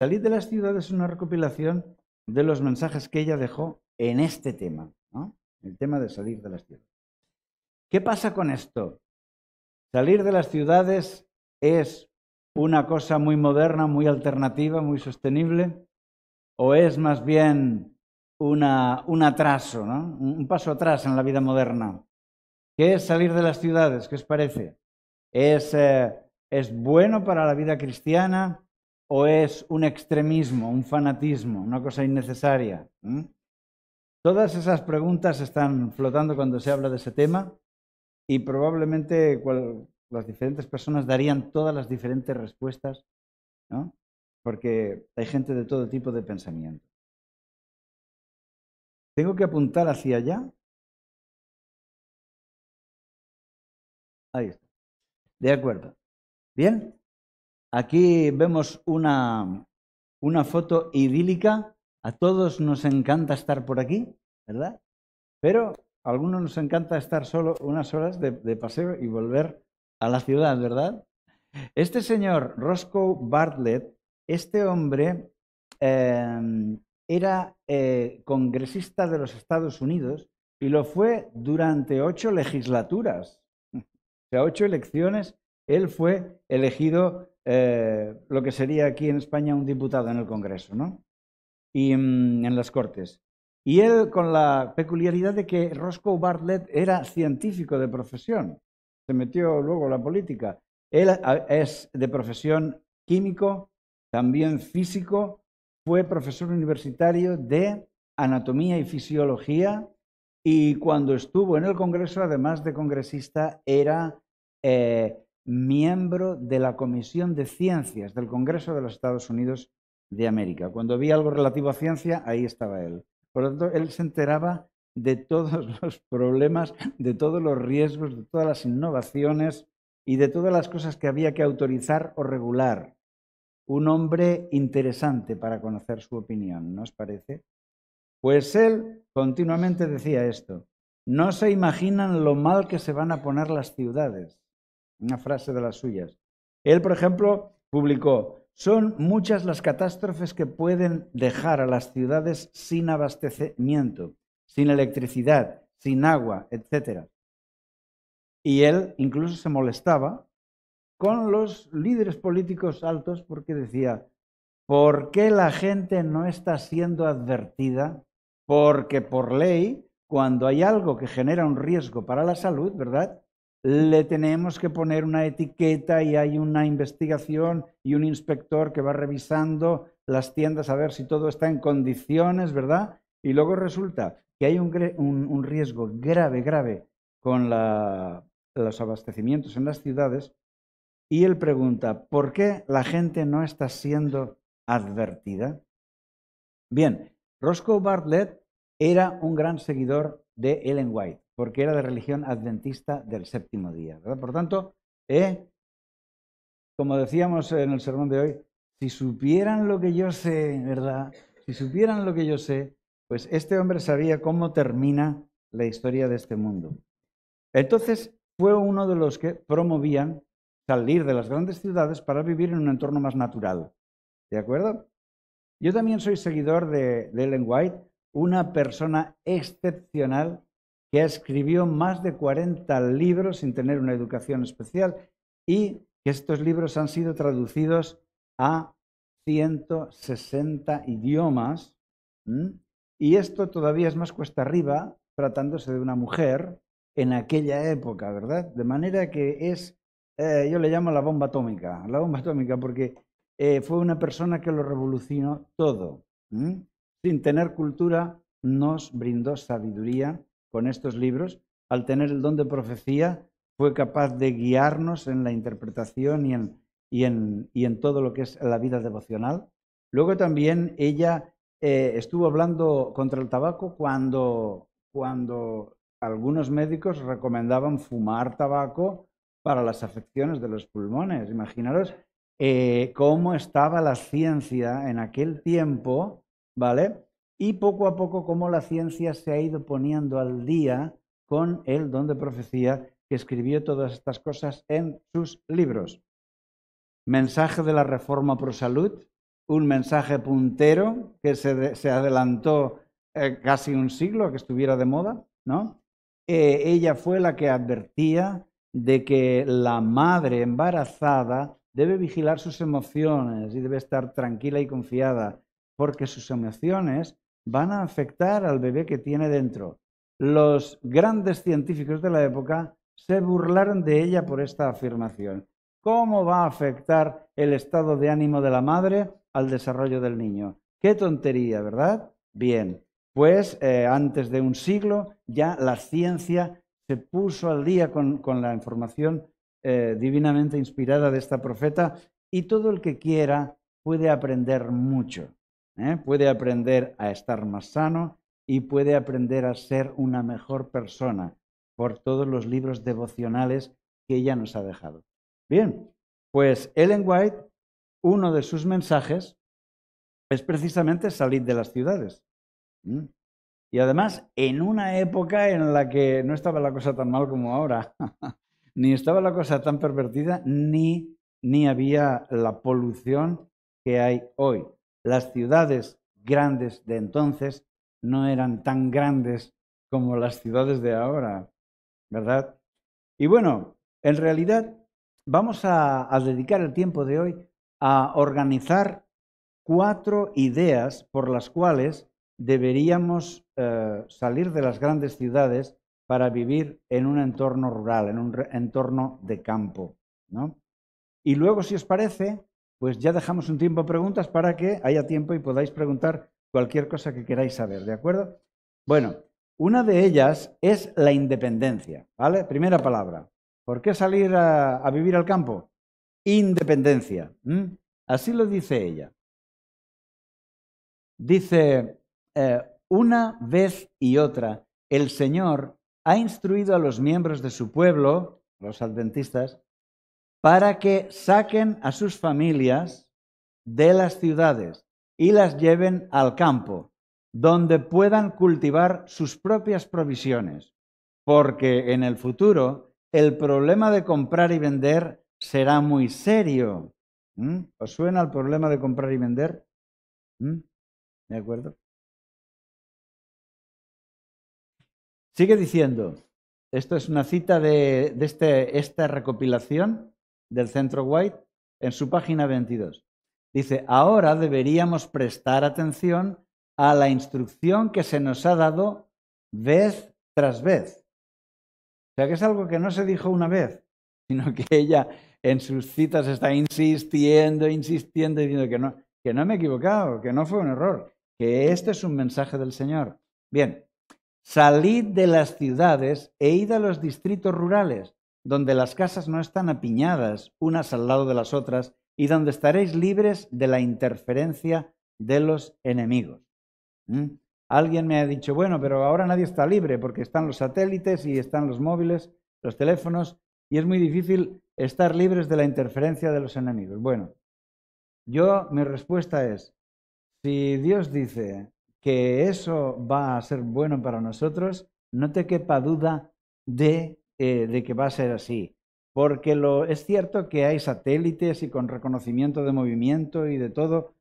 Salir de las ciudades es una recopilación de los mensajes que ella dejó en este tema, ¿no? El tema de salir de las ciudades. ¿Qué pasa con esto? Salir de las ciudades es una cosa muy moderna, muy alternativa, muy sostenible, o es más bien un atraso, ¿no? Un paso atrás en la vida moderna. ¿Qué es salir de las ciudades? ¿Qué os parece? ¿Es bueno para la vida cristiana o es un extremismo, un fanatismo, una cosa innecesaria? Todas esas preguntas están flotando cuando se habla de ese tema y probablemente las diferentes personas darían todas las diferentes respuestas, ¿no? Porque hay gente de todo tipo de pensamiento. ¿Tengo que apuntar hacia allá? Ahí está. De acuerdo. Bien. Aquí vemos una foto idílica. A todos nos encanta estar por aquí, ¿verdad? Pero a algunos nos encanta estar solo unas horas de paseo y volver a la ciudad, ¿verdad? Este señor, Roscoe Bartlett, este hombre era congresista de los Estados Unidos y lo fue durante 8 legislaturas. O sea, 8 elecciones. Él fue elegido lo que sería aquí en España un diputado en el Congreso, ¿no? Y en las Cortes. Y él con la peculiaridad de que Roscoe Bartlett era científico de profesión, se metió luego a la política. Él es de profesión químico, también físico, fue profesor universitario de anatomía y fisiología y cuando estuvo en el Congreso, además de congresista, era miembro de la Comisión de Ciencias del Congreso de los Estados Unidos de América. Cuando había algo relativo a ciencia, ahí estaba él. Por lo tanto, él se enteraba de todos los problemas, de todos los riesgos, de todas las innovaciones y de todas las cosas que había que autorizar o regular. Un hombre interesante para conocer su opinión, ¿no os parece? Pues él continuamente decía esto: no se imaginan lo mal que se van a poner las ciudades. Una frase de las suyas. Él, por ejemplo, publicó: son muchas las catástrofes que pueden dejar a las ciudades sin abastecimiento, sin electricidad, sin agua, etc. Y él incluso se molestaba con los líderes políticos altos porque decía: ¿por qué la gente no está siendo advertida? Porque por ley, cuando hay algo que genera un riesgo para la salud, ¿verdad? Le tenemos que poner una etiqueta y hay una investigación y un inspector que va revisando las tiendas a ver si todo está en condiciones, ¿verdad? Y luego resulta que hay un riesgo grave con los abastecimientos en las ciudades. Y él pregunta: ¿por qué la gente no está siendo advertida? Bien, Roscoe Bartlett era un gran seguidor de Ellen White, porque era de religión adventista del séptimo día, ¿verdad? Por tanto, como decíamos en el sermón de hoy, si supieran lo que yo sé, ¿verdad? Si supieran lo que yo sé, pues este hombre sabía cómo termina la historia de este mundo. Entonces, fue uno de los que promovían salir de las grandes ciudades para vivir en un entorno más natural. ¿De acuerdo? Yo también soy seguidor de Ellen White, una persona excepcional que escribió más de 40 libros sin tener una educación especial y que estos libros han sido traducidos a 160 idiomas. Y esto todavía es más cuesta arriba tratándose de una mujer en aquella época, ¿verdad? De manera que yo le llamo la bomba atómica porque fue una persona que lo revolucionó todo. Sin tener cultura, nos brindó sabiduría con estos libros. Al tener el don de profecía, fue capaz de guiarnos en la interpretación y en todo lo que es la vida devocional. Luego también ella estuvo hablando contra el tabaco cuando algunos médicos recomendaban fumar tabaco para las afecciones de los pulmones. Imaginaros cómo estaba la ciencia en aquel tiempo, ¿vale? Y poco a poco cómo la ciencia se ha ido poniendo al día con el don de profecía que escribió todas estas cosas en sus libros. Mensaje de la Reforma Pro Salud, un mensaje puntero que se adelantó casi un siglo, que estuviera de moda, ¿no? Ella fue la que advertía de que la madre embarazada debe vigilar sus emociones y debe estar tranquila y confiada, porque sus emociones van a afectar al bebé que tiene dentro. Los grandes científicos de la época se burlaron de ella por esta afirmación. ¿Cómo va a afectar el estado de ánimo de la madre al desarrollo del niño? Qué tontería, ¿verdad? Bien, pues antes de un siglo ya la ciencia se puso al día con la información divinamente inspirada de esta profeta y todo el que quiera puede aprender mucho. Puede aprender a estar más sano y puede aprender a ser una mejor persona por todos los libros devocionales que ella nos ha dejado. Bien, pues Ellen White, uno de sus mensajes es precisamente salir de las ciudades. Y además, en una época en la que no estaba la cosa tan mal como ahora, ni estaba la cosa tan pervertida, ni había la polución que hay hoy. Las ciudades grandes de entonces no eran tan grandes como las ciudades de ahora, ¿verdad? Y bueno, en realidad vamos a dedicar el tiempo de hoy a organizar 4 ideas por las cuales deberíamos salir de las grandes ciudades para vivir en un entorno rural, en un entorno de campo, ¿no? Y luego, si os parece, pues ya dejamos un tiempo a preguntas para que haya tiempo y podáis preguntar cualquier cosa que queráis saber, ¿de acuerdo? Bueno, una de ellas es la independencia, ¿vale? Primera palabra. ¿Por qué salir a vivir al campo? Independencia. Así lo dice ella. Dice, una vez y otra, el Señor ha instruido a los miembros de su pueblo, los adventistas, para que saquen a sus familias de las ciudades y las lleven al campo, donde puedan cultivar sus propias provisiones, porque en el futuro el problema de comprar y vender será muy serio. ¿Os suena el problema de comprar y vender? ¿De acuerdo? Sigue diciendo, esto es una cita de esta recopilación del Centro White en su página 22. Dice, ahora deberíamos prestar atención a la instrucción que se nos ha dado vez tras vez. O sea, que es algo que no se dijo una vez, sino que ella en sus citas está insistiendo, diciendo que no me he equivocado, que no fue un error, que este es un mensaje del Señor. Bien, salid de las ciudades e id a los distritos rurales, donde las casas no están apiñadas unas al lado de las otras y donde estaréis libres de la interferencia de los enemigos. Alguien me ha dicho, bueno, pero ahora nadie está libre porque están los satélites y están los móviles, los teléfonos, y es muy difícil estar libres de la interferencia de los enemigos. Bueno, mi respuesta es, si Dios dice que eso va a ser bueno para nosotros, no te quepa duda de que va a ser así. Porque es cierto que hay satélites y con reconocimiento de movimiento y de todo,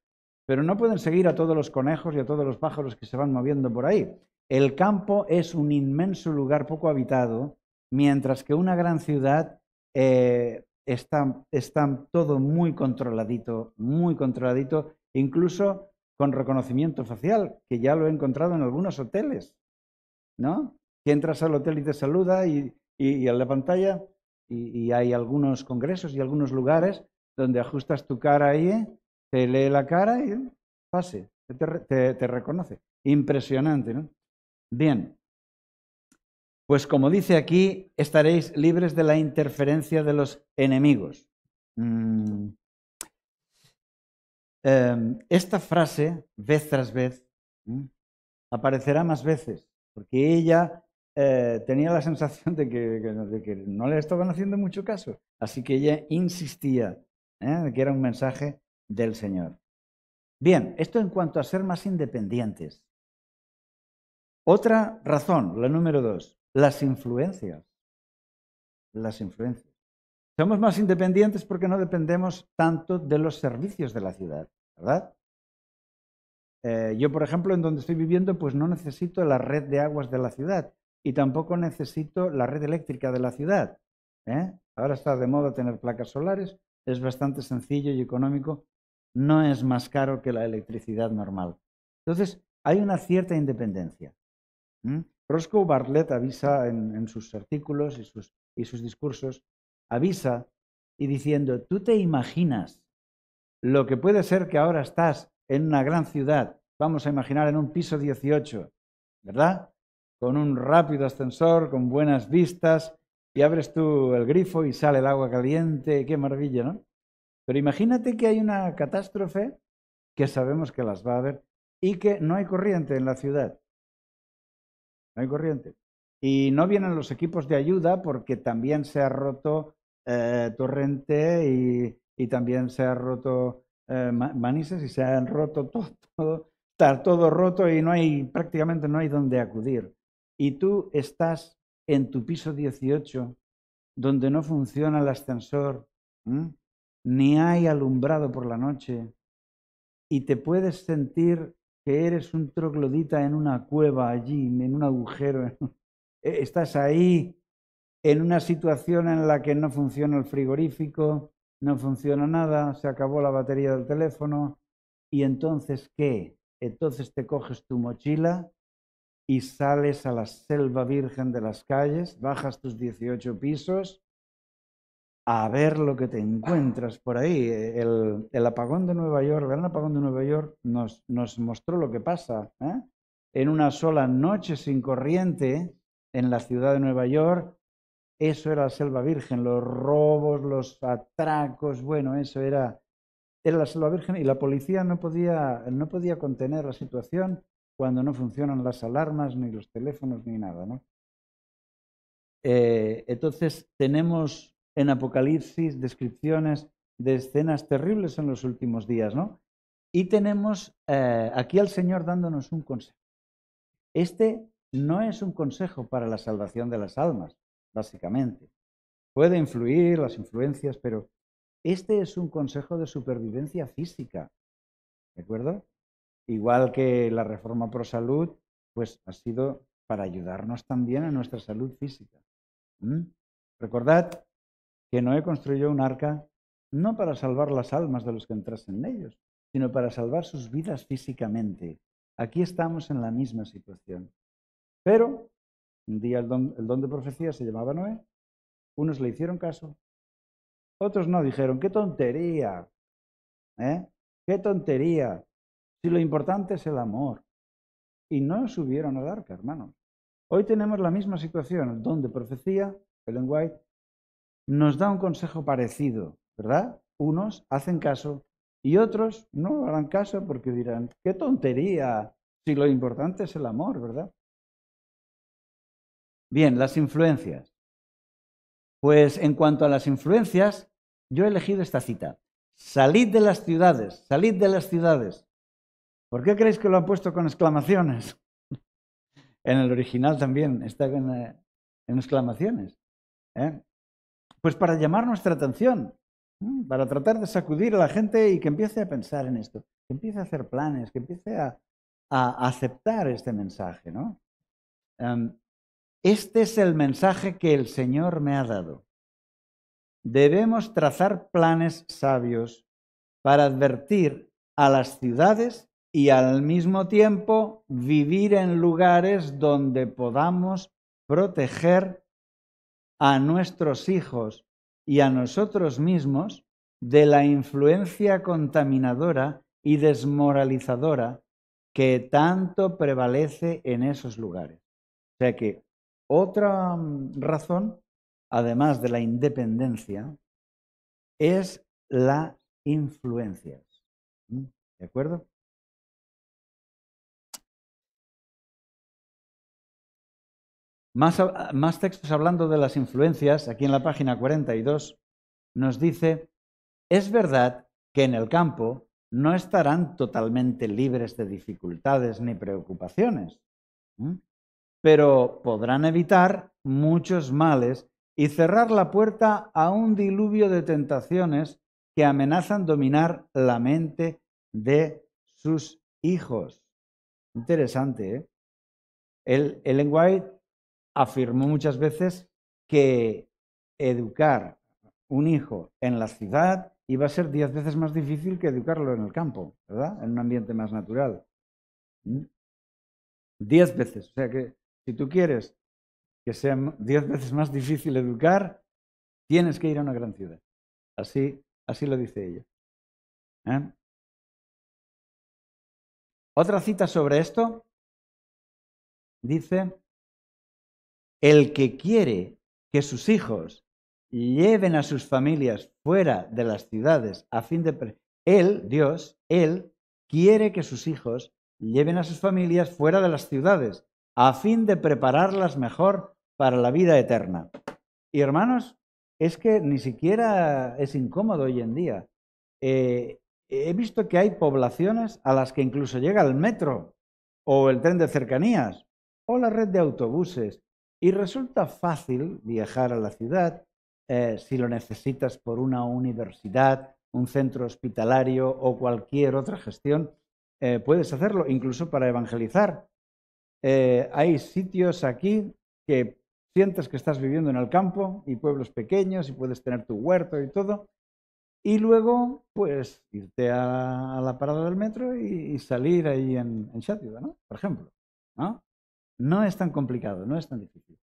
pero no pueden seguir a todos los conejos y a todos los pájaros que se van moviendo por ahí. El campo es un inmenso lugar poco habitado, mientras que una gran ciudad está todo muy controladito, incluso con reconocimiento facial, que ya lo he encontrado en algunos hoteles, ¿no? Que entras al hotel y te saluda y en la pantalla y hay algunos congresos y algunos lugares donde ajustas tu cara ahí, te lee la cara y pase, te reconoce. Impresionante, ¿no? Bien, pues como dice aquí, estaréis libres de la interferencia de los enemigos. Esta frase, vez tras vez, aparecerá más veces, porque ella tenía la sensación de que no le estaban haciendo mucho caso. Así que ella insistía de que era un mensaje del Señor. Bien, esto en cuanto a ser más independientes. Otra razón, la número 2, las influencias. Las influencias. Somos más independientes porque no dependemos tanto de los servicios de la ciudad. ¿verdad? Yo, por ejemplo, en donde estoy viviendo, pues no necesito la red de aguas de la ciudad y tampoco necesito la red eléctrica de la ciudad. Ahora está de moda tener placas solares, es bastante sencillo y económico, no es más caro que la electricidad normal. Entonces, hay una cierta independencia. Roscoe Bartlett avisa en sus artículos y sus discursos, avisa y diciendo, ¿tú te imaginas lo que puede ser que ahora estás en una gran ciudad, vamos a imaginar en un piso 18, ¿verdad? Con un rápido ascensor, con buenas vistas, y abres tú el grifo y sale el agua caliente, qué maravilla, ¿no? Pero imagínate que hay una catástrofe, que sabemos que las va a haber, y que no hay corriente en la ciudad. No hay corriente. Y no vienen los equipos de ayuda porque también se ha roto Torrente y también se ha roto Manises y se han roto todo, está todo roto y prácticamente no hay donde acudir. Y tú estás en tu piso 18 donde no funciona el ascensor, ni hay alumbrado por la noche y te puedes sentir que eres un troglodita en una cueva allí, en un agujero. Estás ahí en una situación en la que no funciona el frigorífico, no funciona nada, se acabó la batería del teléfono. ¿Y entonces qué? Entonces te coges tu mochila y sales a la selva virgen de las calles, bajas tus 18 pisos a ver lo que te encuentras por ahí. El apagón de Nueva York, el gran apagón de Nueva York nos mostró lo que pasa. En una sola noche sin corriente en la ciudad de Nueva York, eso era la selva virgen, los robos, los atracos, bueno, eso era la selva virgen y la policía no podía contener la situación cuando no funcionan las alarmas, ni los teléfonos, ni nada, ¿no? Entonces tenemos en Apocalipsis descripciones de escenas terribles en los últimos días, ¿no? Y tenemos aquí al Señor dándonos un consejo. Este no es un consejo para la salvación de las almas, básicamente. Puede influir las influencias, pero este es un consejo de supervivencia física, ¿de acuerdo? Igual que la reforma pro salud, pues ha sido para ayudarnos también a nuestra salud física. Recordad que Noé construyó un arca no para salvar las almas de los que entrasen en ellos, sino para salvar sus vidas físicamente. Aquí estamos en la misma situación. Pero un día el don de profecía se llamaba Noé, unos le hicieron caso, otros no, dijeron, ¡qué tontería! ¡Qué tontería! Si lo importante es el amor. Y no subieron al arca, hermanos. Hoy tenemos la misma situación. El don de profecía, Ellen White, nos da un consejo parecido, ¿verdad? Unos hacen caso y otros no harán caso porque dirán, ¡qué tontería! Si lo importante es el amor, ¿verdad? Bien, las influencias. Pues en cuanto a las influencias, yo he elegido esta cita. Salid de las ciudades, salid de las ciudades. ¿Por qué creéis que lo han puesto con exclamaciones? En el original también está en exclamaciones. Pues para llamar nuestra atención, para tratar de sacudir a la gente y que empiece a pensar en esto, que empiece a hacer planes, que empiece a aceptar este mensaje, ¿no? Este es el mensaje que el Señor me ha dado. Debemos trazar planes sabios para advertir a las ciudades y al mismo tiempo vivir en lugares donde podamos proteger a nuestros hijos y a nosotros mismos de la influencia contaminadora y desmoralizadora que tanto prevalece en esos lugares. O sea que otra razón, además de la independencia, es las influencias. ¿De acuerdo? Más textos hablando de las influencias, aquí en la página 42, nos dice, es verdad que en el campo no estarán totalmente libres de dificultades ni preocupaciones, pero podrán evitar muchos males y cerrar la puerta a un diluvio de tentaciones que amenazan dominar la mente de sus hijos. Interesante, ¿eh? Ellen White afirmó muchas veces que educar un hijo en la ciudad iba a ser 10 veces más difícil que educarlo en el campo, ¿verdad? En un ambiente más natural. 10 veces. O sea que si tú quieres que sea 10 veces más difícil educar, tienes que ir a una gran ciudad. Así lo dice ella. ¿Eh? Otra cita sobre esto dice: el que quiere que sus hijos lleven a sus familias fuera de las ciudades a fin de... Él, Dios, Él quiere que sus hijos lleven a sus familias fuera de las ciudades a fin de prepararlas mejor para la vida eterna. Y hermanos, es que ni siquiera es incómodo hoy en día. He visto que hay poblaciones a las que incluso llega el metro o el tren de cercanías o la red de autobuses y resulta fácil viajar a la ciudad si lo necesitas por una universidad, un centro hospitalario o cualquier otra gestión. Puedes hacerlo incluso para evangelizar. Hay sitios aquí que sientes que estás viviendo en el campo y pueblos pequeños y puedes tener tu huerto y todo. Y luego, pues, irte a la parada del metro y salir ahí en Xàtiva, ¿no? Por ejemplo, ¿no? No es tan complicado, no es tan difícil.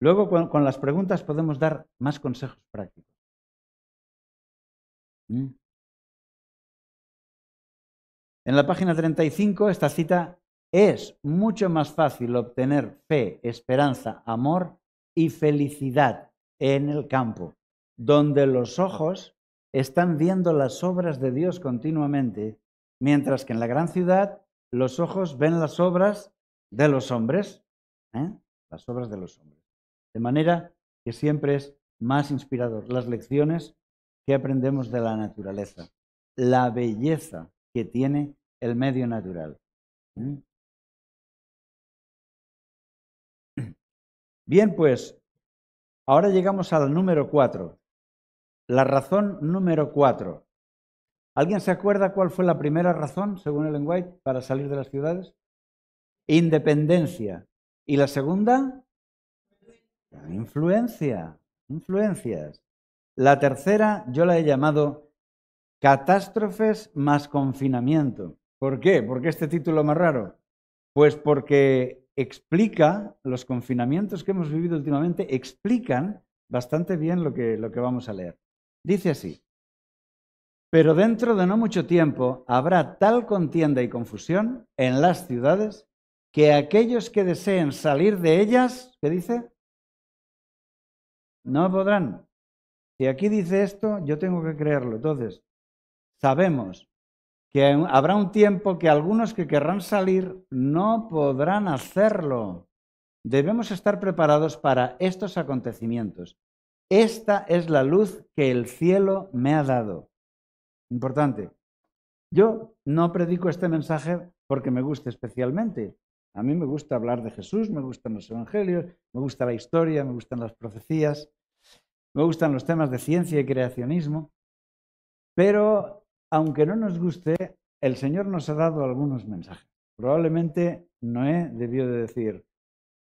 Luego, con las preguntas podemos dar más consejos prácticos. En la página 35, esta cita: es mucho más fácil obtener fe, esperanza, amor y felicidad en el campo, donde los ojos están viendo las obras de Dios continuamente, mientras que en la gran ciudad los ojos ven las obras de los hombres, las obras de los hombres. De manera que siempre es más inspirador las lecciones que aprendemos de la naturaleza, la belleza que tiene el medio natural. Bien, pues ahora llegamos al número 4. La razón número 4. ¿Alguien se acuerda cuál fue la primera razón, según Ellen White, para salir de las ciudades? Independencia. ¿Y la segunda? Influencia. Influencias. La tercera yo la he llamado catástrofes más confinamiento. ¿Por qué? ¿Por qué este título más raro? Pues porque explica, los confinamientos que hemos vivido últimamente explican bastante bien lo que vamos a leer. Dice así: pero dentro de no mucho tiempo habrá tal contienda y confusión en las ciudades que aquellos que deseen salir de ellas, ¿qué dice? No podrán. Si aquí dice esto, yo tengo que creerlo. Entonces, sabemos que habrá un tiempo que algunos que querrán salir no podrán hacerlo. Debemos estar preparados para estos acontecimientos. Esta es la luz que el cielo me ha dado. Importante. Yo no predico este mensaje porque me guste especialmente. A mí me gusta hablar de Jesús, me gustan los evangelios, me gusta la historia, me gustan las profecías, me gustan los temas de ciencia y creacionismo. Pero aunque no nos guste, el Señor nos ha dado algunos mensajes. Probablemente Noé debió de decir: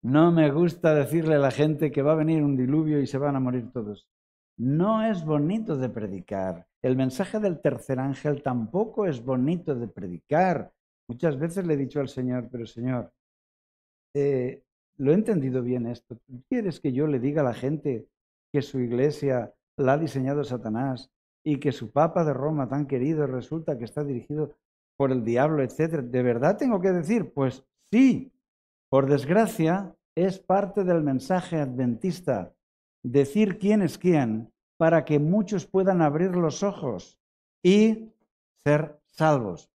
no me gusta decirle a la gente que va a venir un diluvio y se van a morir todos. No es bonito de predicar. El mensaje del tercer ángel tampoco es bonito de predicar. Muchas veces le he dicho al Señor: pero Señor, lo he entendido bien esto. ¿Tú quieres que yo le diga a la gente que su iglesia la ha diseñado Satanás y que su Papa de Roma tan querido resulta que está dirigido por el diablo, etcétera? ¿De verdad tengo que decir? Pues sí. Por desgracia, es parte del mensaje adventista decir quién es quién para que muchos puedan abrir los ojos y ser salvos.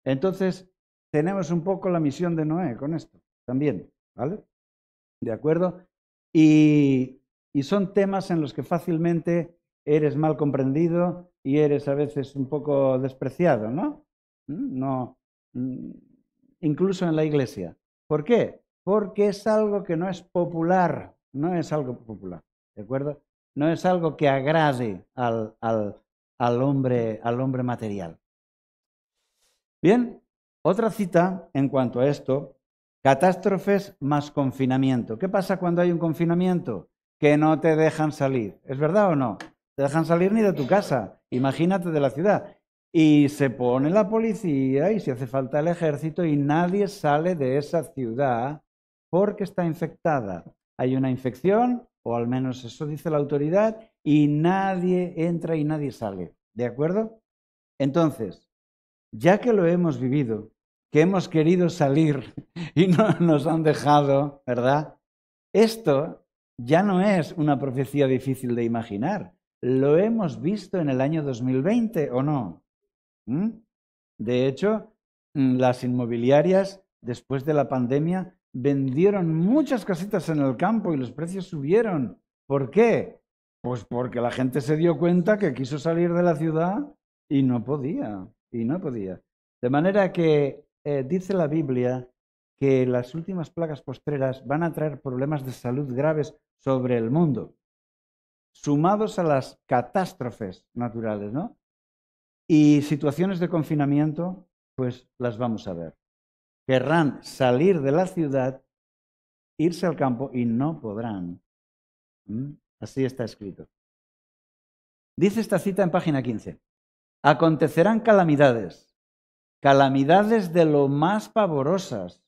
Entonces, tenemos un poco la misión de Noé con esto también, ¿vale? ¿De acuerdo? Y son temas en los que fácilmente eres mal comprendido y eres a veces un poco despreciado, ¿no? No, incluso en la iglesia. ¿Por qué? Porque es algo que no es popular, no es algo popular, ¿de acuerdo? No es algo que agrade al hombre material. Bien, otra cita en cuanto a esto, catástrofes más confinamiento. ¿Qué pasa cuando hay un confinamiento? Que no te dejan salir. ¿Es verdad o no? Te dejan salir ni de tu casa, imagínate de la ciudad. Y se pone la policía y si hace falta el ejército y nadie sale de esa ciudad porque está infectada. Hay una infección, o al menos eso dice la autoridad, y nadie entra y nadie sale. ¿De acuerdo? Entonces, ya que lo hemos vivido, que hemos querido salir y no nos han dejado, ¿verdad? Esto ya no es una profecía difícil de imaginar. Lo hemos visto en el año 2020, ¿o no? ¿Mm? De hecho, las inmobiliarias, después de la pandemia, vendieron muchas casitas en el campo y los precios subieron. ¿Por qué? Pues porque la gente se dio cuenta que quiso salir de la ciudad y no podía, y no podía. De manera que dice la Biblia que las últimas plagas postreras van a traer problemas de salud graves sobre el mundo, sumados a las catástrofes naturales, ¿no? Y situaciones de confinamiento, pues las vamos a ver. Querrán salir de la ciudad, irse al campo y no podrán. Así está escrito. Dice esta cita en página 15. Acontecerán calamidades, calamidades de lo más pavorosas,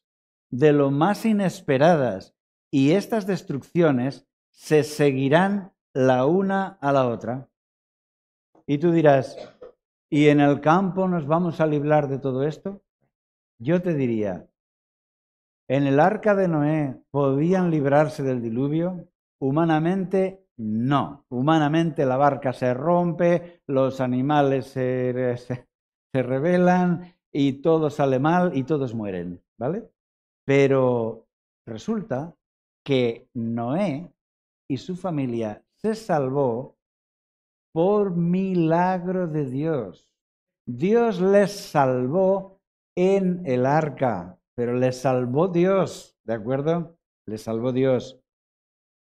de lo más inesperadas, y estas destrucciones se seguirán la una a la otra. Y tú dirás, ¿y en el campo nos vamos a librar de todo esto? Yo te diría, ¿en el arca de Noé podían librarse del diluvio? Humanamente, no. Humanamente la barca se rompe, los animales se rebelan y todo sale mal y todos mueren, ¿vale? Pero resulta que Noé y su familia se salvó por milagro de Dios. Dios les salvó en el arca, pero les salvó Dios, ¿de acuerdo? Les salvó Dios.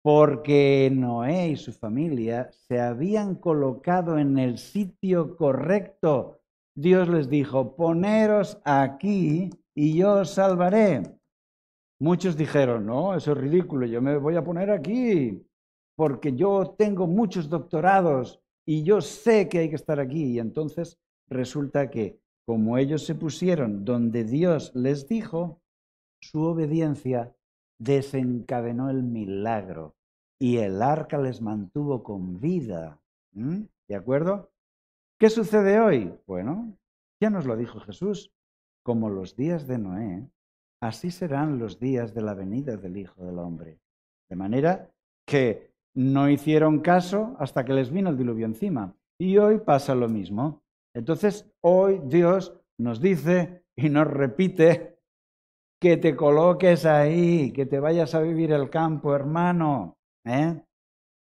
Porque Noé y su familia se habían colocado en el sitio correcto. Dios les dijo, poneros aquí y yo os salvaré. Muchos dijeron, no, eso es ridículo, yo me voy a poner aquí porque yo tengo muchos doctorados y yo sé que hay que estar aquí. Y entonces resulta que como ellos se pusieron donde Dios les dijo, su obediencia desencadenó el milagro y el arca les mantuvo con vida. ¿De acuerdo? ¿Qué sucede hoy? Bueno, ya nos lo dijo Jesús, como los días de Noé, así serán los días de la venida del Hijo del Hombre. De manera que no hicieron caso hasta que les vino el diluvio encima. Y hoy pasa lo mismo. Entonces, hoy Dios nos dice y nos repite que te coloques ahí, que te vayas a vivir el campo, hermano.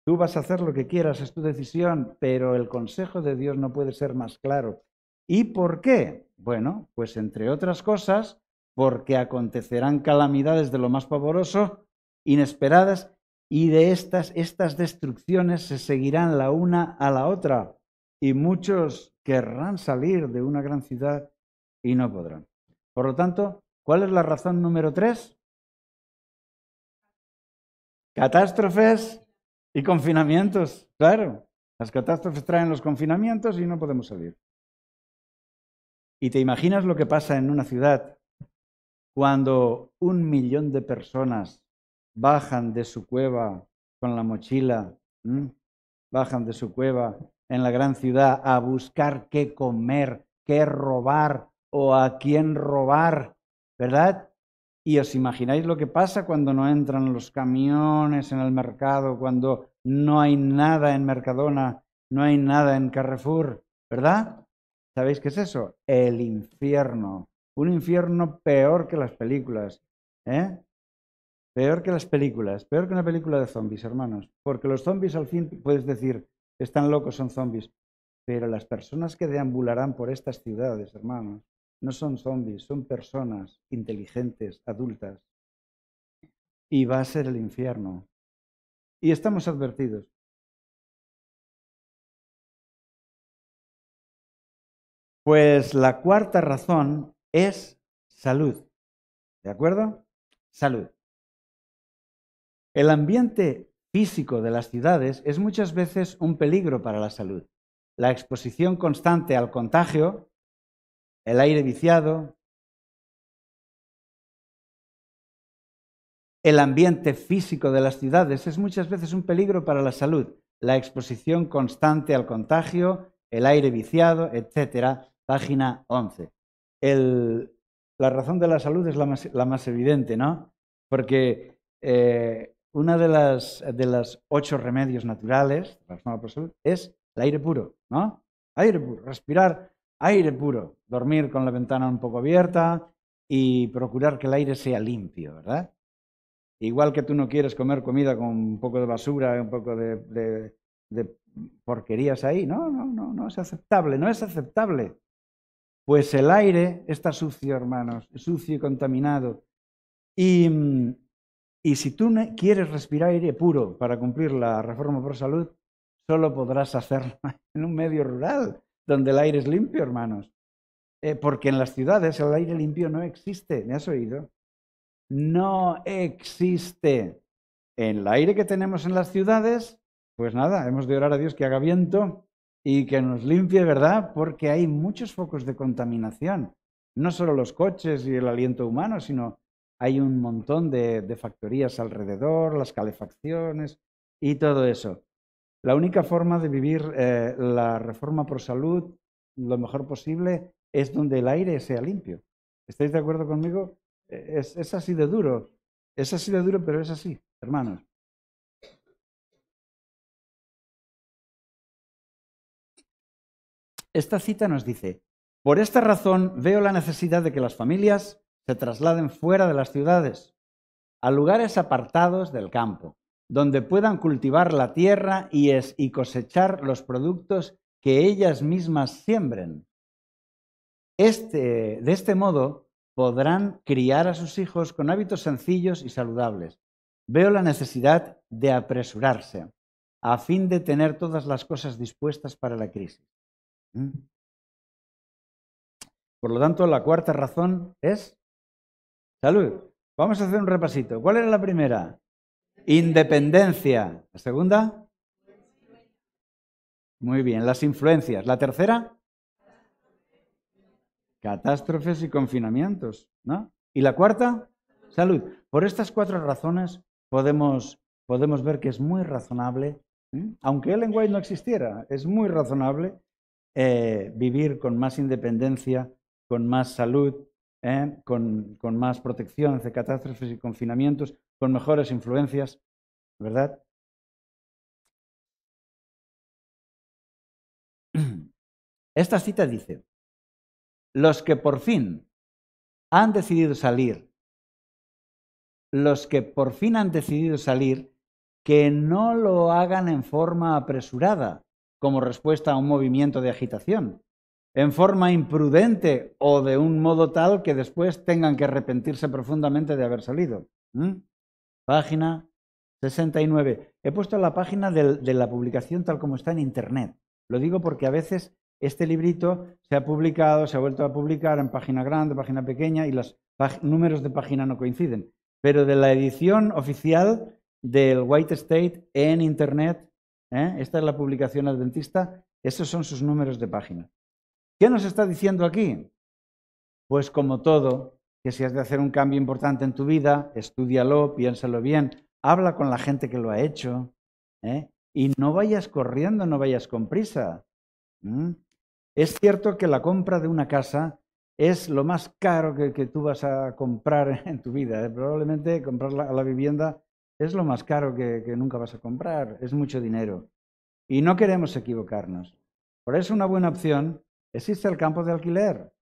Tú vas a hacer lo que quieras, es tu decisión, pero el consejo de Dios no puede ser más claro. ¿Y por qué? Bueno, pues entre otras cosas, porque acontecerán calamidades de lo más pavoroso, inesperadas, y de estas destrucciones se seguirán la una a la otra, y muchos querrán salir de una gran ciudad y no podrán. Por lo tanto, ¿cuál es la razón número 3? Catástrofes y confinamientos, claro. Las catástrofes traen los confinamientos y no podemos salir. ¿Y te imaginas lo que pasa en una ciudad cuando 1 millón de personas bajan de su cueva con la mochila, bajan de su cueva en la gran ciudad a buscar qué comer, qué robar o a quién robar, ¿verdad? Y os imagináis lo que pasa cuando no entran los camiones en el mercado, cuando no hay nada en Mercadona, no hay nada en Carrefour, ¿verdad? ¿Sabéis qué es eso? El infierno. Un infierno peor que las películas, ¿eh? Peor que las películas, peor que una película de zombies, hermanos. Porque los zombies al fin puedes decir, están locos, son zombies. Pero las personas que deambularán por estas ciudades, hermanos, no son zombies, son personas inteligentes, adultas. Y va a ser el infierno. Y estamos advertidos. Pues la cuarta razón es salud. ¿De acuerdo? Salud. El ambiente físico de las ciudades es muchas veces un peligro para la salud. La exposición constante al contagio, el aire viciado, el ambiente físico de las ciudades es muchas veces un peligro para la salud. La exposición constante al contagio, el aire viciado, etcétera. Página 11. La razón de la salud es la más evidente, ¿no? Porque una de las 8 remedios naturales relacionados por la salud es el aire puro, ¿no? Aire puro, respirar aire puro, dormir con la ventana un poco abierta y procurar que el aire sea limpio, ¿verdad? Igual que tú no quieres comer comida con un poco de basura, un poco de porquerías ahí, no es aceptable, no es aceptable. Pues el aire está sucio, hermanos, sucio y contaminado. Y si tú quieres respirar aire puro para cumplir la reforma por salud, solo podrás hacerlo en un medio rural, donde el aire es limpio, hermanos. Porque en las ciudades el aire limpio no existe, ¿me has oído? No existe. En el aire que tenemos en las ciudades, pues nada, hemos de orar a Dios que haga viento y que nos limpie, ¿verdad? Porque hay muchos focos de contaminación. No solo los coches y el aliento humano, sino hay un montón de factorías alrededor, las calefacciones y todo eso. La única forma de vivir la reforma por salud lo mejor posible es donde el aire sea limpio. ¿Estáis de acuerdo conmigo? Es así de duro. Es así de duro, pero es así, hermanos. Esta cita nos dice, por esta razón veo la necesidad de que las familias se trasladen fuera de las ciudades, a lugares apartados del campo, donde puedan cultivar la tierra y cosechar los productos que ellas mismas siembren. De este modo podrán criar a sus hijos con hábitos sencillos y saludables. Veo la necesidad de apresurarse a fin de tener todas las cosas dispuestas para la crisis. Por lo tanto, la cuarta razón es salud. Vamos a hacer un repasito. ¿Cuál era la primera? Independencia. ¿La segunda? Muy bien, las influencias. ¿La tercera? Catástrofes y confinamientos, ¿no? ¿Y la cuarta? Salud. Por estas 4 razones podemos ver que es muy razonable, aunque Ellen White no existiera, es muy razonable vivir con más independencia, con más salud, con más protección de catástrofes y confinamientos, con mejores influencias, ¿verdad? Esta cita dice, los que por fin han decidido salir, que no lo hagan en forma apresurada, como respuesta a un movimiento de agitación, en forma imprudente o de un modo tal que después tengan que arrepentirse profundamente de haber salido. Página 69. He puesto la página de la publicación tal como está en Internet. Lo digo porque a veces este librito se ha publicado, se ha vuelto a publicar en página grande, página pequeña y los números de página no coinciden. Pero de la edición oficial del White State en Internet, esta es la publicación adventista, esos son sus números de página. ¿Qué nos está diciendo aquí? Pues como todo, que si has de hacer un cambio importante en tu vida, estúdialo, piénsalo bien, habla con la gente que lo ha hecho, y no vayas corriendo, no vayas con prisa. Es cierto que la compra de una casa es lo más caro que tú vas a comprar en tu vida. Probablemente comprar la vivienda es lo más caro que nunca vas a comprar, es mucho dinero. Y no queremos equivocarnos. Por eso una buena opción existe el campo de alquiler.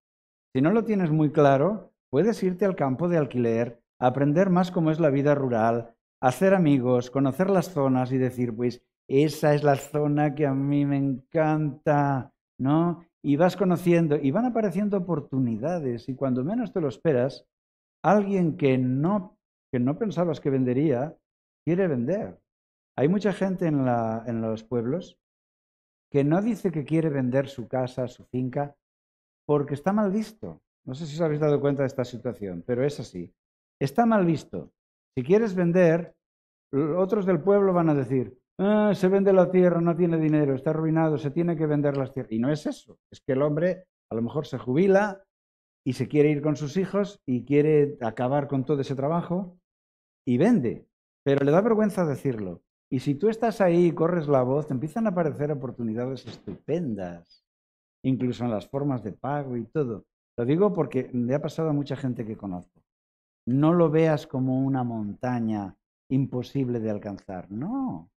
Si no lo tienes muy claro, puedes irte al campo de alquiler, aprender más cómo es la vida rural, hacer amigos, conocer las zonas y decir, pues, esa es la zona que a mí me encanta, ¿no? Y vas conociendo y van apareciendo oportunidades y cuando menos te lo esperas, alguien que no pensabas que vendería, quiere vender. Hay mucha gente en los pueblos que no dice que quiere vender su casa, su finca, porque está mal visto. No sé si os habéis dado cuenta de esta situación, pero es así. Está mal visto. Si quieres vender, otros del pueblo van a decir, se vende la tierra, no tiene dinero, está arruinado, se tiene que vender las tierras. Y no es eso, es que el hombre a lo mejor se jubila y se quiere ir con sus hijos y quiere acabar con todo ese trabajo y vende, pero le da vergüenza decirlo. Y si tú estás ahí y corres la voz, te empiezan a aparecer oportunidades estupendas, incluso en las formas de pago y todo. Lo digo porque le ha pasado a mucha gente que conozco. No lo veas como una montaña imposible de alcanzar. No,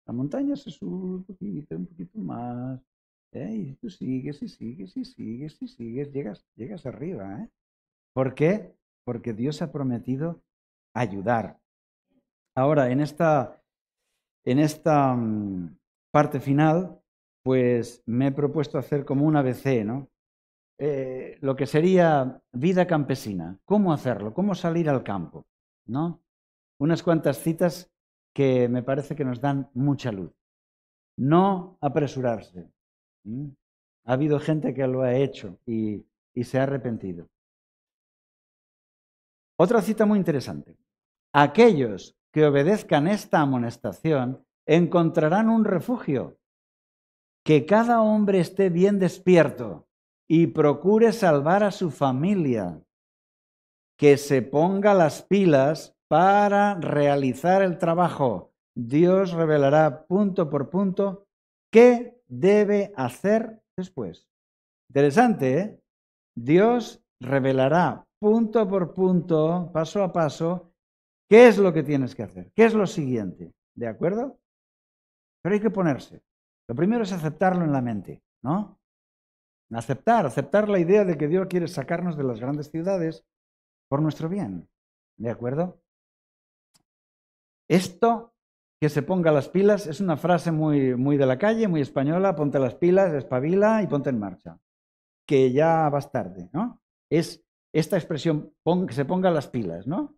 la montaña se sube un poquito más. Y tú sigues y sigues y sigues y sigues, llegas arriba. ¿Por qué? Porque Dios ha prometido ayudar. Ahora, en esta parte final, pues me he propuesto hacer como un ABC, ¿no? Lo que sería vida campesina. ¿Cómo hacerlo? ¿Cómo salir al campo? ¿No? Unas cuantas citas que me parece que nos dan mucha luz. No apresurarse. Ha habido gente que lo ha hecho y se ha arrepentido. Otra cita muy interesante. Aquellos que obedezcan esta amonestación encontrarán un refugio. Que cada hombre esté bien despierto y procure salvar a su familia. Que se ponga las pilas para realizar el trabajo. Dios revelará punto por punto qué debe hacer después. Interesante, ¿eh? Dios revelará punto por punto, paso a paso, qué es lo que tienes que hacer, qué es lo siguiente. ¿De acuerdo? Pero hay que ponerse. Lo primero es aceptarlo en la mente, ¿no? Aceptar la idea de que Dios quiere sacarnos de las grandes ciudades por nuestro bien. ¿De acuerdo? Esto, que se ponga las pilas, es una frase muy de la calle, muy española, ponte las pilas, espabila y ponte en marcha. Que ya vas tarde, ¿no? Es esta expresión, que se ponga las pilas, ¿no?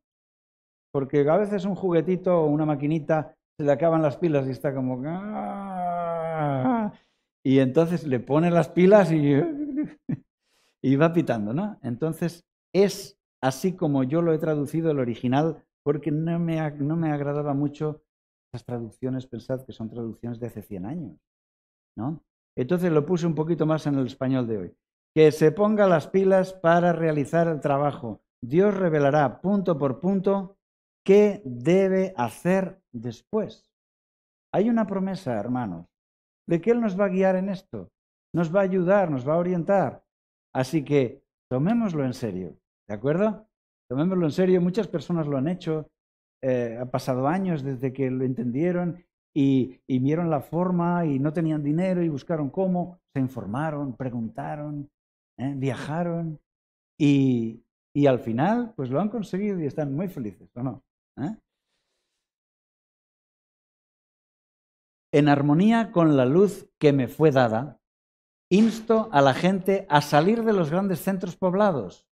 Porque a veces un juguetito o una maquinita se le acaban las pilas y está como... Y entonces le pone las pilas y va pitando, ¿no? Entonces es así como yo lo he traducido el original, porque no me agradaba mucho las traducciones, pensad que son traducciones de hace 100 años, ¿no? Entonces lo puse un poquito más en el español de hoy. Que se ponga las pilas para realizar el trabajo. Dios revelará punto por punto qué debe hacer después. Hay una promesa, hermanos, de que Él nos va a guiar en esto, nos va a ayudar, nos va a orientar. Así que tomémoslo en serio, ¿de acuerdo? Tomémoslo en serio, muchas personas lo han hecho, han pasado años desde que lo entendieron y vieron la forma y no tenían dinero y buscaron cómo, se informaron, preguntaron, viajaron y al final pues lo han conseguido y están muy felices, ¿o no? En armonía con la luz que me fue dada, insto a la gente a salir de los grandes centros poblados.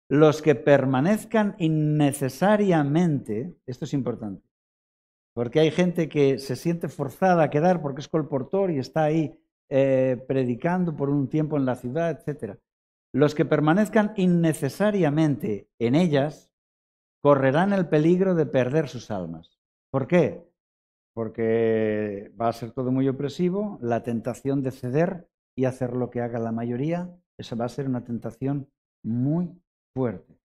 Los que permanezcan innecesariamente, esto es importante, porque hay gente que se siente forzada a quedar porque es colportor y está ahí predicando por un tiempo en la ciudad, etc. Los que permanezcan innecesariamente en ellas correrán el peligro de perder sus almas. ¿Por qué? Porque va a ser todo muy opresivo, la tentación de ceder y hacer lo que haga la mayoría, esa va a ser una tentación muy fuerte.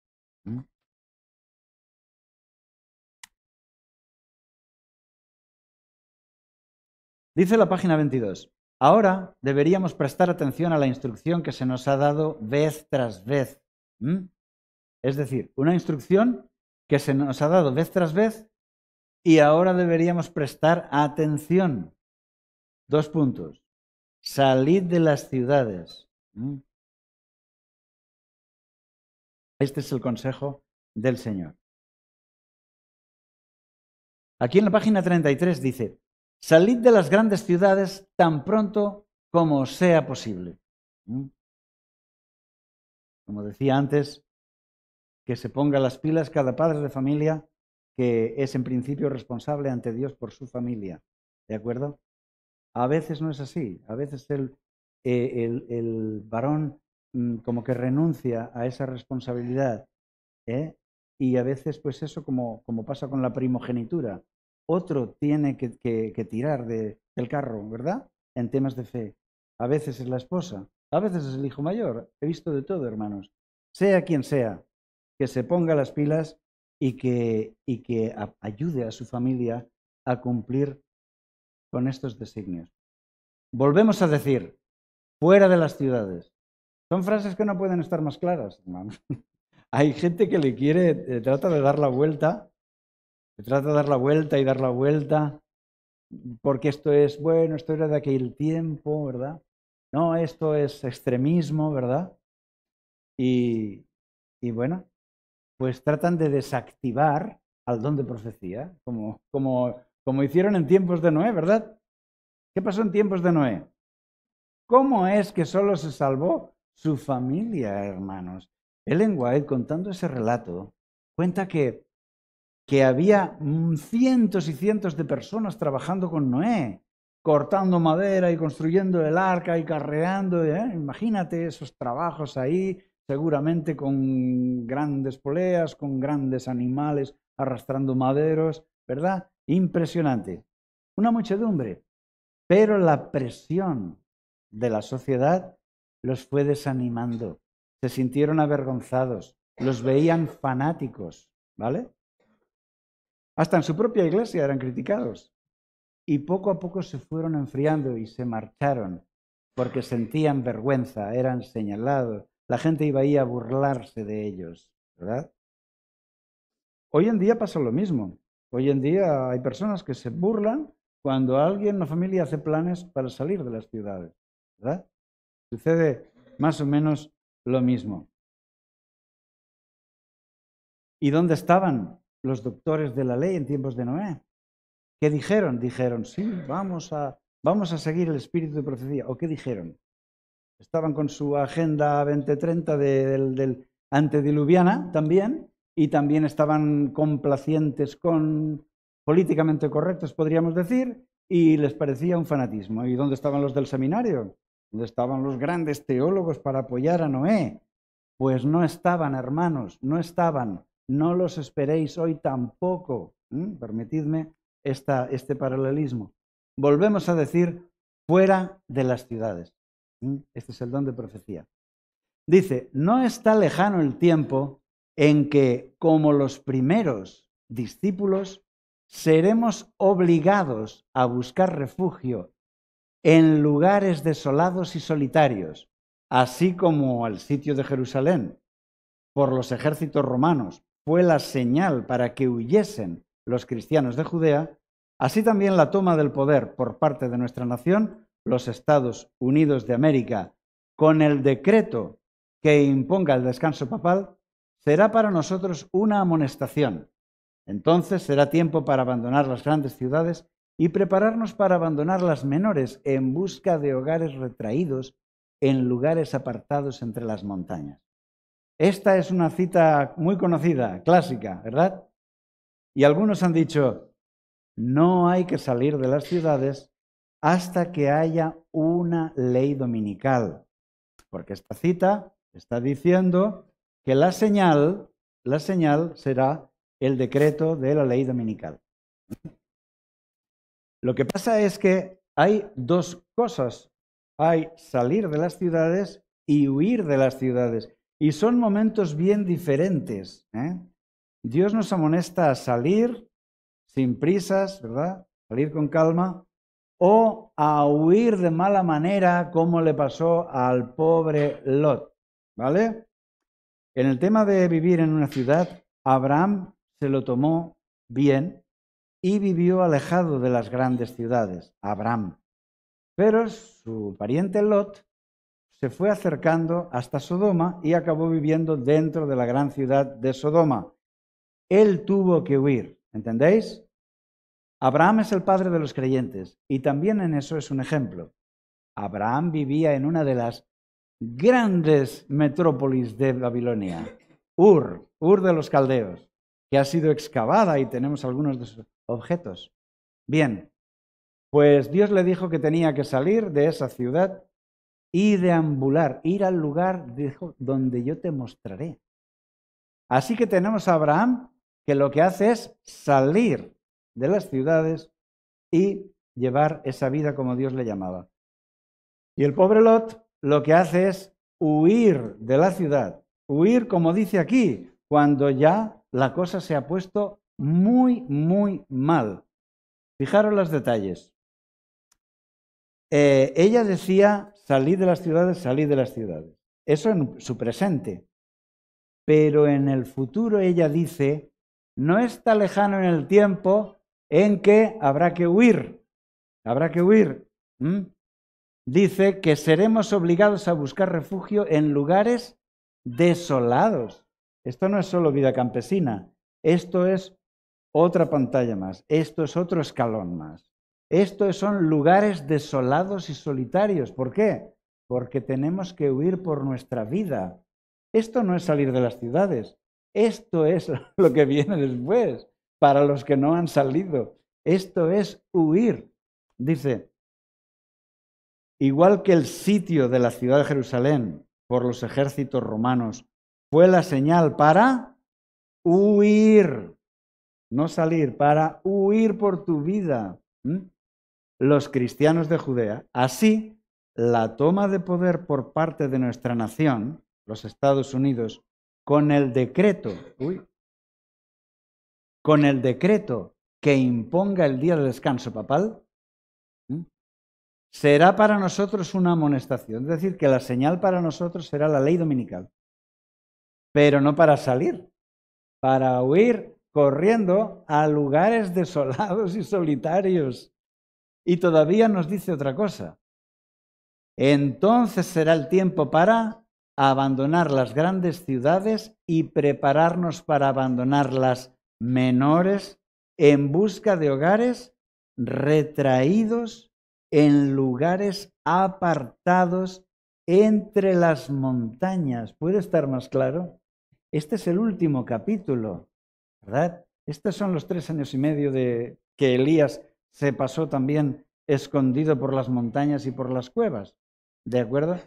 Dice la página 22. Ahora deberíamos prestar atención a la instrucción que se nos ha dado vez tras vez. Es decir, una instrucción que se nos ha dado vez tras vez y ahora deberíamos prestar atención. 2 puntos. Salid de las ciudades. Este es el consejo del Señor. Aquí en la página 33 dice, salid de las grandes ciudades tan pronto como sea posible. Como decía antes, que se ponga las pilas cada padre de familia que es en principio responsable ante Dios por su familia. ¿De acuerdo? A veces no es así. A veces el varón como que renuncia a esa responsabilidad, ¿eh? Y a veces, pues eso como pasa con la primogenitura, otro tiene que tirar del carro, ¿verdad? En temas de fe. A veces es la esposa, a veces es el hijo mayor. He visto de todo, hermanos. Sea quien sea, que se ponga las pilas y que ayude a su familia a cumplir con estos designios. Volvemos a decir, fuera de las ciudades. Son frases que no pueden estar más claras, hermanos. Hay gente que le quiere, trata de dar la vuelta, trata de dar la vuelta y dar la vuelta, porque esto es, bueno, esto era de aquel tiempo, ¿verdad? No, esto es extremismo, ¿verdad? Y bueno, pues tratan de desactivar al don de profecía, como hicieron en tiempos de Noé, ¿verdad? ¿Qué pasó en tiempos de Noé? ¿Cómo es que solo se salvó su familia, hermanos? Ellen White, contando ese relato, cuenta que había cientos y cientos de personas trabajando con Noé, cortando madera y construyendo el arca y carreando. Imagínate esos trabajos ahí, seguramente con grandes poleas, con grandes animales arrastrando maderos, ¿verdad? Impresionante. Una muchedumbre, pero la presión de la sociedad los fue desanimando. Se sintieron avergonzados, los veían fanáticos, ¿vale? Hasta en su propia iglesia eran criticados. Y poco a poco se fueron enfriando y se marcharon porque sentían vergüenza, eran señalados. La gente iba ahí a burlarse de ellos, ¿verdad? Hoy en día pasa lo mismo. Hoy en día hay personas que se burlan cuando alguien, una familia, hace planes para salir de las ciudades, ¿verdad? Sucede más o menos lo mismo. ¿Y dónde estaban los doctores de la ley en tiempos de Noé? ¿Qué dijeron? Dijeron, sí, vamos a seguir el espíritu de profecía. ¿O qué dijeron? Estaban con su agenda 2030 del antediluviana también, y también estaban complacientes con políticamente correctos, podríamos decir, y les parecía un fanatismo. ¿Y dónde estaban los del seminario? ¿Dónde estaban los grandes teólogos para apoyar a Noé? Pues no estaban, hermanos, no estaban. No los esperéis hoy tampoco. Permitidme este paralelismo. Volvemos a decir, fuera de las ciudades. Este es el don de profecía. Dice, no está lejano el tiempo en que, como los primeros discípulos, seremos obligados a buscar refugio en lugares desolados y solitarios, así como el sitio de Jerusalén por los ejércitos romanos fue la señal para que huyesen los cristianos de Judea, así también la toma del poder por parte de nuestra nación, los Estados Unidos de América, con el decreto que imponga el descanso papal, será para nosotros una amonestación. Entonces será tiempo para abandonar las grandes ciudades y prepararnos para abandonar las menores en busca de hogares retraídos en lugares apartados entre las montañas. Esta es una cita muy conocida, clásica, ¿verdad? Y algunos han dicho, no hay que salir de las ciudades hasta que haya una ley dominical, porque esta cita está diciendo que la señal será el decreto de la ley dominical. Lo que pasa es que hay dos cosas. Hay salir de las ciudades y huir de las ciudades. Y son momentos bien diferentes. Dios nos amonesta a salir sin prisas, ¿verdad? Salir con calma. O a huir de mala manera, como le pasó al pobre Lot. ¿Vale? En el tema de vivir en una ciudad, Abraham se lo tomó bien y vivió alejado de las grandes ciudades, Abraham. Pero su pariente Lot se fue acercando hasta Sodoma y acabó viviendo dentro de la gran ciudad de Sodoma. Él tuvo que huir, ¿entendéis? Abraham es el padre de los creyentes y también en eso es un ejemplo. Abraham vivía en una de las grandes metrópolis de Babilonia, Ur de los caldeos, que ha sido excavada y tenemos algunos de sus objetos. Bien, pues Dios le dijo que tenía que salir de esa ciudad y deambular, ir al lugar, dijo, donde yo te mostraré. Así que tenemos a Abraham que lo que hace es salir de las ciudades y llevar esa vida como Dios le llamaba. Y el pobre Lot lo que hace es huir de la ciudad, huir, como dice aquí, cuando ya la cosa se ha puesto muy, muy mal. Fijaros los detalles. Ella decía, salid de las ciudades, salid de las ciudades. Eso en su presente. Pero en el futuro ella dice, no está lejano en el tiempo en que habrá que huir. Habrá que huir. Dice que seremos obligados a buscar refugio en lugares desolados. Esto no es solo vida campesina, esto es otra pantalla más, esto es otro escalón más. Estos son lugares desolados y solitarios. ¿Por qué? Porque tenemos que huir por nuestra vida. Esto no es salir de las ciudades, esto es lo que viene después, para los que no han salido. Esto es huir. Dice, igual que el sitio de la ciudad de Jerusalén por los ejércitos romanos fue la señal para huir, no salir, para huir por tu vida. Los cristianos de Judea, así la toma de poder por parte de nuestra nación, los Estados Unidos, con el decreto que imponga el día de descanso papal, será para nosotros una amonestación. Es decir, que la señal para nosotros será la ley dominical, pero no para salir, para huir corriendo a lugares desolados y solitarios. Y todavía nos dice otra cosa. Entonces será el tiempo para abandonar las grandes ciudades y prepararnos para abandonar las menores en busca de hogares retraídos en lugares apartados entre las montañas. ¿Puede estar más claro? Este es el último capítulo, ¿verdad? Estos son los 3 años y medio de que Elías se pasó también escondido por las montañas y por las cuevas. ¿De acuerdo?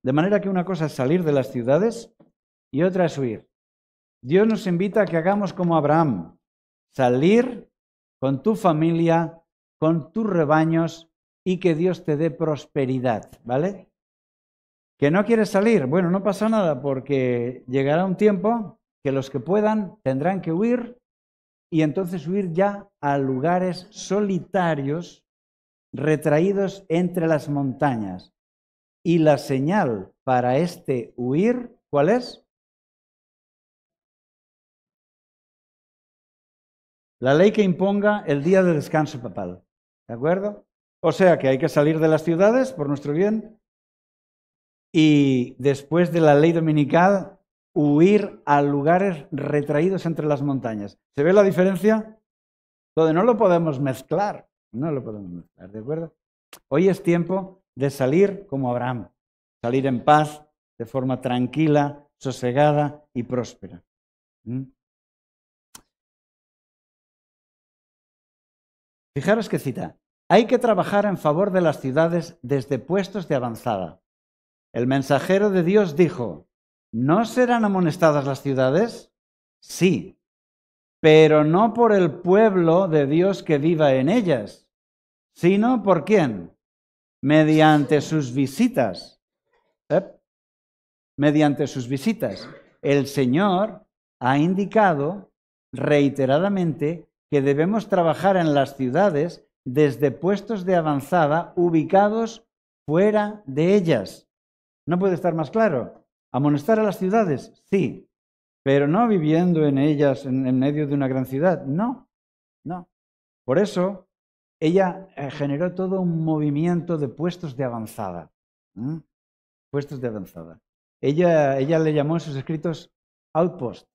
De manera que una cosa es salir de las ciudades y otra es huir. Dios nos invita a que hagamos como Abraham, salir con tu familia, con tus rebaños y que Dios te dé prosperidad, ¿vale? ¿Que no quieres salir? Bueno, no pasa nada porque llegará un tiempo que los que puedan tendrán que huir y entonces huir ya a lugares solitarios retraídos entre las montañas. Y la señal para este huir, ¿cuál es? La ley que imponga el día de descanso papal. ¿De acuerdo? O sea que hay que salir de las ciudades por nuestro bien y después de la ley dominical huir a lugares retraídos entre las montañas. ¿Se ve la diferencia? Entonces no lo podemos mezclar. No lo podemos mezclar, ¿de acuerdo? Hoy es tiempo de salir como Abraham, salir en paz, de forma tranquila, sosegada y próspera. Fijaros qué cita. Hay que trabajar en favor de las ciudades desde puestos de avanzada. El mensajero de Dios dijo, ¿no serán amonestadas las ciudades? Sí, pero no por el pueblo de Dios que viva en ellas, sino por quién? Mediante sus visitas. Mediante sus visitas. El Señor ha indicado reiteradamente que debemos trabajar en las ciudades desde puestos de avanzada ubicados fuera de ellas. ¿No puede estar más claro? ¿Amonestar a las ciudades? Sí, pero no viviendo en ellas en medio de una gran ciudad. No, no. Por eso ella generó todo un movimiento de puestos de avanzada. Puestos de avanzada. Ella le llamó en sus escritos outpost,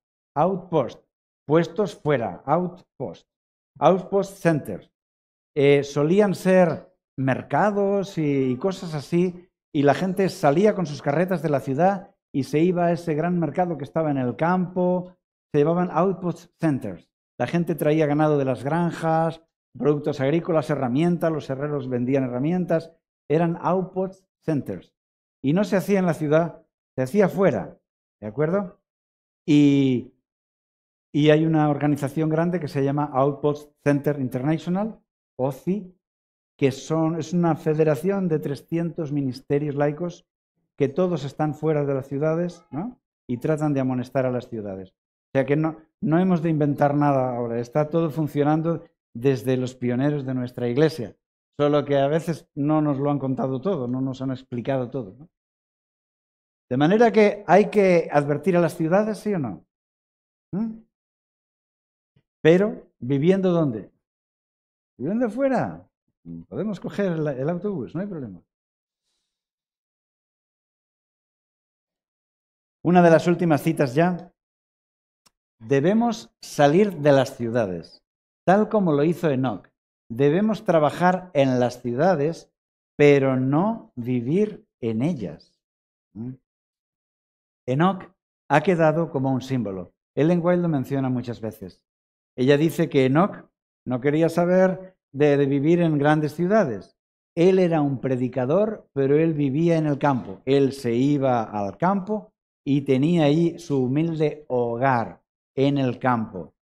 puestos fuera, outpost centers. Solían ser mercados y cosas así, y la gente salía con sus carretas de la ciudad y se iba a ese gran mercado que estaba en el campo. Se llamaban outpost centers. La gente traía ganado de las granjas, productos agrícolas, herramientas, los herreros vendían herramientas. Eran outpost centers. Y no se hacía en la ciudad, se hacía fuera, ¿de acuerdo? Y hay una organización grande que se llama Outpost Center International, OCI, que es una federación de 300 ministerios laicos que todos están fuera de las ciudades, ¿no? Y tratan de amonestar a las ciudades. O sea que no hemos de inventar nada ahora, está todo funcionando desde los pioneros de nuestra iglesia, solo que a veces no nos lo han contado todo, no nos han explicado todo, ¿no? De manera que hay que advertir a las ciudades, ¿sí o no? Pero, ¿viviendo dónde? Viviendo fuera. Podemos coger el autobús, no hay problema. Una de las últimas citas ya. Debemos salir de las ciudades, tal como lo hizo Enoc. Debemos trabajar en las ciudades, pero no vivir en ellas. Enoc ha quedado como un símbolo. Ellen White lo menciona muchas veces. Ella dice que Enoc no quería saber de vivir en grandes ciudades. Él era un predicador, pero él vivía en el campo. Él se iba al campo y tenía ahí su humilde hogar en el campo.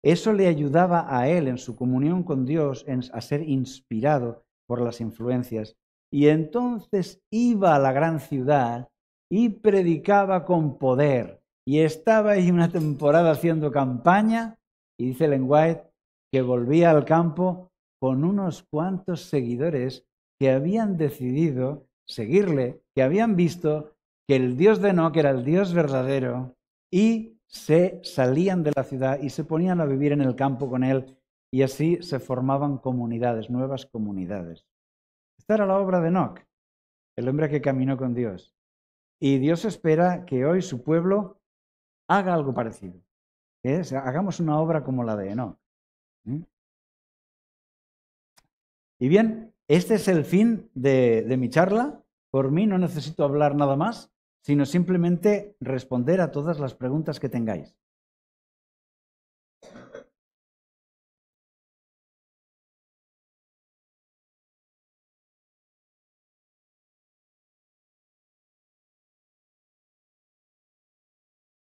Eso le ayudaba a él en su comunión con Dios a ser inspirado por las influencias. Y entonces iba a la gran ciudad y predicaba con poder. Y estaba ahí una temporada haciendo campaña, y dice Ellen White que volvía al campo con unos cuantos seguidores que habían decidido seguirle, que habían visto que el Dios de Enoc era el Dios verdadero y se salían de la ciudad y se ponían a vivir en el campo con él y así se formaban comunidades, nuevas comunidades. Esta era la obra de Enoc, el hombre que caminó con Dios. Y Dios espera que hoy su pueblo haga algo parecido, que es, hagamos una obra como la de Enoc. Y bien, este es el fin de mi charla. Por mí no necesito hablar nada más, sino simplemente responder a todas las preguntas que tengáis.